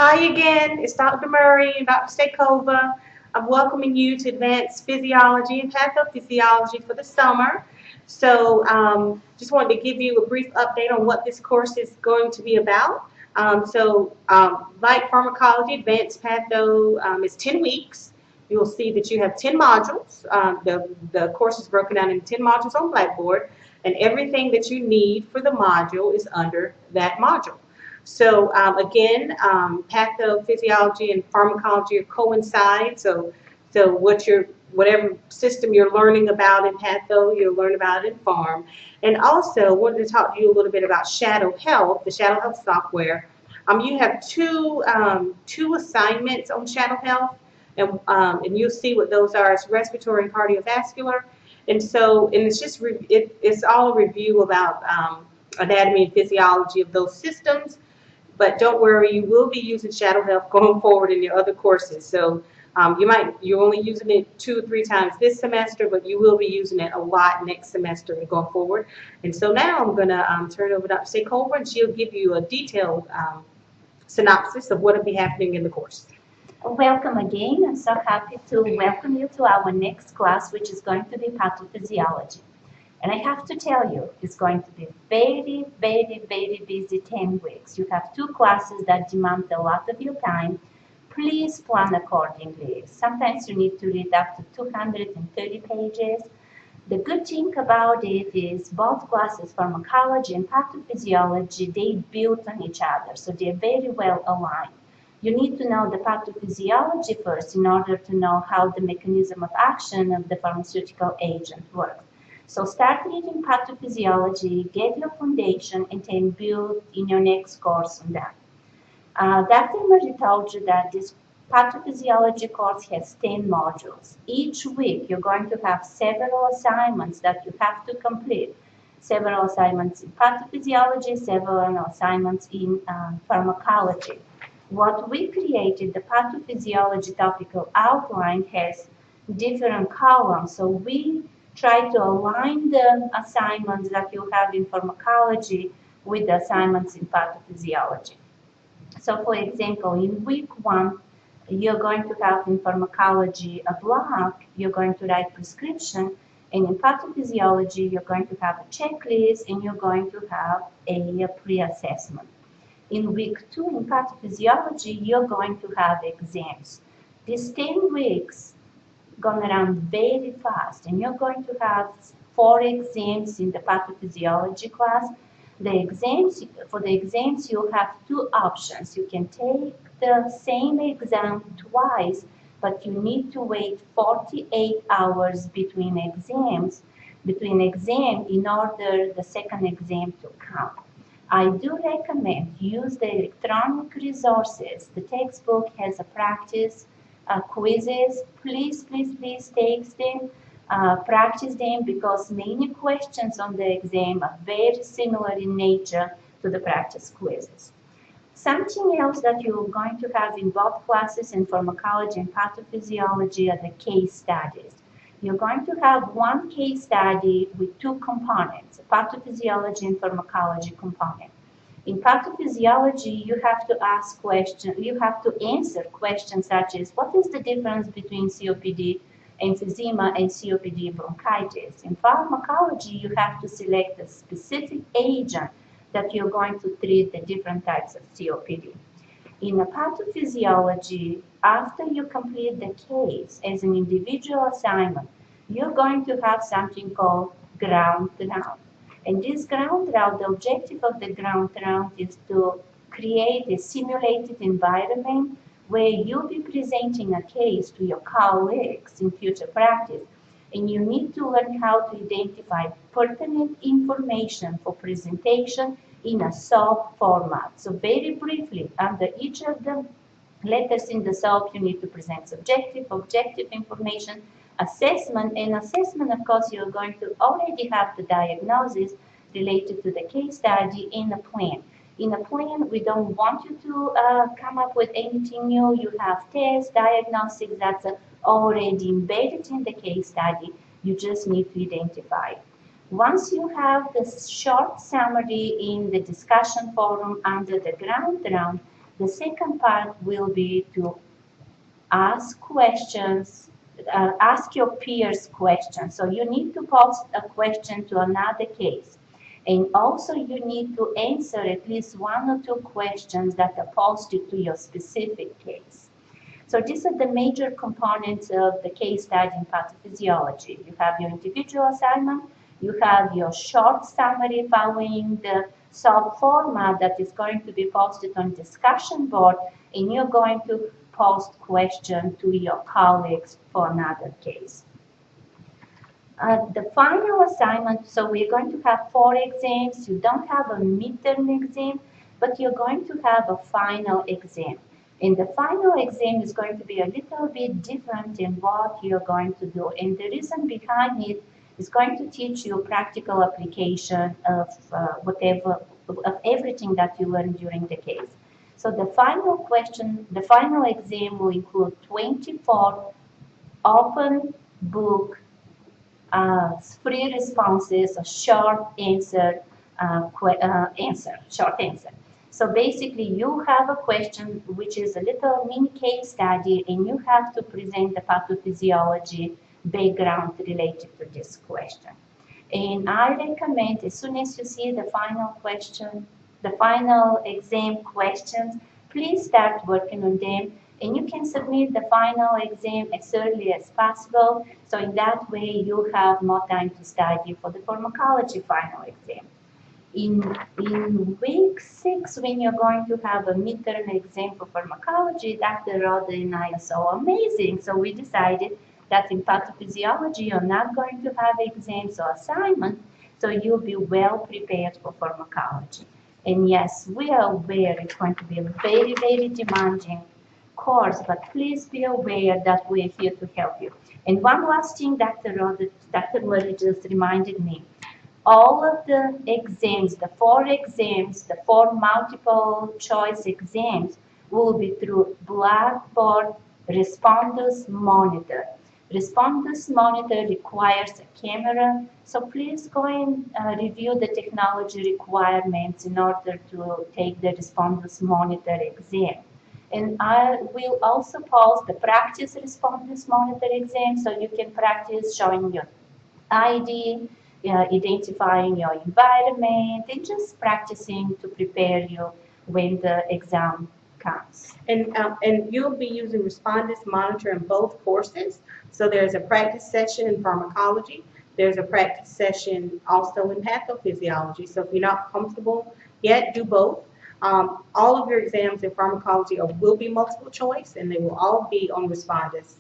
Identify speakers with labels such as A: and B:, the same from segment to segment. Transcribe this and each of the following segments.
A: Hi again, it's Dr. Murray and Dr. Stakova. I'm welcoming you to Advanced Physiology and Pathophysiology for the summer. Just wanted to give you a brief update on what this course is going to be about. Like pharmacology, Advanced Patho is 10 weeks. You'll see that you have 10 modules. The course is broken down into 10 modules on Blackboard, and everything that you need for the module is under that module. Pathophysiology and pharmacology coincide. Whatever system you're learning about in patho, you'll learn about it in pharm. And also, wanted to talk to you a little bit about Shadow Health, the Shadow Health software. You have two assignments on Shadow Health, and you'll see what those are. It's respiratory and cardiovascular, and it's all a review about anatomy and physiology of those systems. But don't worry, you will be using Shadow Health going forward in your other courses. You're only using it 2 or 3 times this semester, but you will be using it a lot next semester and going forward. And so now I'm going to turn it over to Dr. Stakeholder, and she'll give you a detailed synopsis of what will be happening in the course.
B: Welcome again. I'm so happy to welcome you to our next class, which is going to be Pathophysiology. And I have to tell you, it's going to be very, very, very busy 10 weeks. You have 2 classes that demand a lot of your time. Please plan accordingly. Sometimes you need to read up to 230 pages. The good thing about it is both classes, pharmacology and pathophysiology, they build on each other, so they're very well aligned. You need to know the pathophysiology first in order to know how the mechanism of action of the pharmaceutical agent works. So start reading pathophysiology, get your foundation, and then build in your next course on that. Dr. Murray told you that this pathophysiology course has 10 modules. Each week you're going to have several assignments that you have to complete. Several assignments in pathophysiology, several assignments in pharmacology. What we created, the pathophysiology topical outline, has different columns. So we try to align the assignments that you have in pharmacology with the assignments in pathophysiology. So for example, in week 1, you're going to have in pharmacology a block, you're going to write prescription, and in pathophysiology, you're going to have a checklist, and you're going to have a pre-assessment. In week 2, in pathophysiology, you're going to have exams. These 10 weeks gonna run very fast, and you're going to have 4 exams in the pathophysiology class. For the exams, you have 2 options. You can take the same exam twice, but you need to wait 48 hours between exams in order the second exam to count. I do recommend use the electronic resources. The textbook has a practice quizzes. Please take them, practice them, because many questions on the exam are very similar in nature to the practice quizzes. Something else that you're going to have in both classes in pharmacology and pathophysiology are the case studies. You're going to have 1 case study with 2 components, pathophysiology and pharmacology component. In pathophysiology, you have to ask questions, you have to answer questions such as, what is the difference between COPD emphysema and COPD bronchitis? In pharmacology, you have to select a specific agent that you're going to treat the different types of COPD. In a pathophysiology, after you complete the case as an individual assignment, you're going to have something called ground round. And this ground round, the objective of the ground round is to create a simulated environment where you'll be presenting a case to your colleagues in future practice. And you need to learn how to identify pertinent information for presentation in a SOAP format. So very briefly, under each of the letters in the SOAP, you need to present subjective, objective information, assessment. And assessment, of course, you're going to already have the diagnosis related to the case study in a plan. In a plan, we don't want you to come up with anything new. You have tests, diagnostics that's already embedded in the case study. You just need to identify. Once you have the short summary in the discussion forum under the ground round, The second part will be to ask questions, ask your peers questions. So you need to post a question to another case. And also you need to answer at least one or two questions that are posted to your specific case. So these are the major components of the case study in pathophysiology. You have your individual assignment, you have your short summary following the sub format that is going to be posted on discussion board, and you're going to post questions to your colleagues for another case. The final assignment, so we're going to have 4 exams. You don't have a midterm exam, but you're going to have a final exam. And the final exam is going to be a little bit different in what you're going to do. And the reason behind it is going to teach you practical application of of everything that you learned during the case. So the final question, the final exam will include 24 open book free responses, a short answer, short answer. So basically you have a question which is a little mini case study, and you have to present the pathophysiology background related to this question. And I recommend as soon as you see the final question, the final exam questions, please start working on them, and you can submit the final exam as early as possible. So in that way you have more time to study for the pharmacology final exam. In week 6, when you're going to have a midterm exam for pharmacology, Dr. Rhoda and I are so amazing. So we decided that in pathophysiology, you're not going to have exams or assignments, so you'll be well prepared for pharmacology. And yes, we are aware it's going to be a very, very demanding course, but please be aware that we're here to help you. And one last thing Dr. Murray just reminded me. All of the exams, the 4 exams, the 4 multiple choice exams will be through Blackboard Responders Monitor. Responders Monitor requires a camera, so please go and review the technology requirements in order to take the Responders Monitor exam. And I will also post the practice Responders Monitor exam, so you can practice showing your ID, identifying your environment, and just practicing to prepare you when the exam comes.
A: And you'll be using Respondus Monitor in both courses. So there's a practice session in pharmacology. There's a practice session also in pathophysiology. So if you're not comfortable yet, do both. All of your exams in pharmacology will be multiple choice, and they will all be on Respondus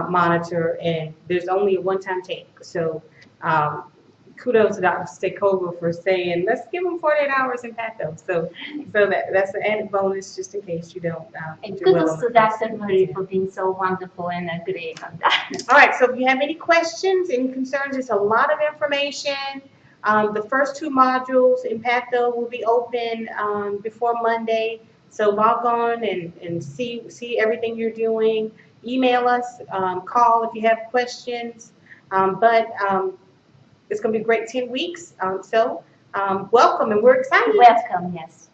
A: Monitor, and there's only a one-time take. So kudos to Dr. Stakova for saying, let's give them 48 hours in patho. So that's an added bonus just in case you don't
B: And
A: do
B: kudos
A: well
B: to Dr. Murray for being so wonderful and agreeing on that.
A: All right, so if you have any questions and concerns, it's a lot of information. The first 2 modules in patho will be open before Monday. So log on and see everything you're doing. Email us, call if you have questions. But it's going to be a great 10 weeks. So welcome, and we're excited.
B: Welcome, yes.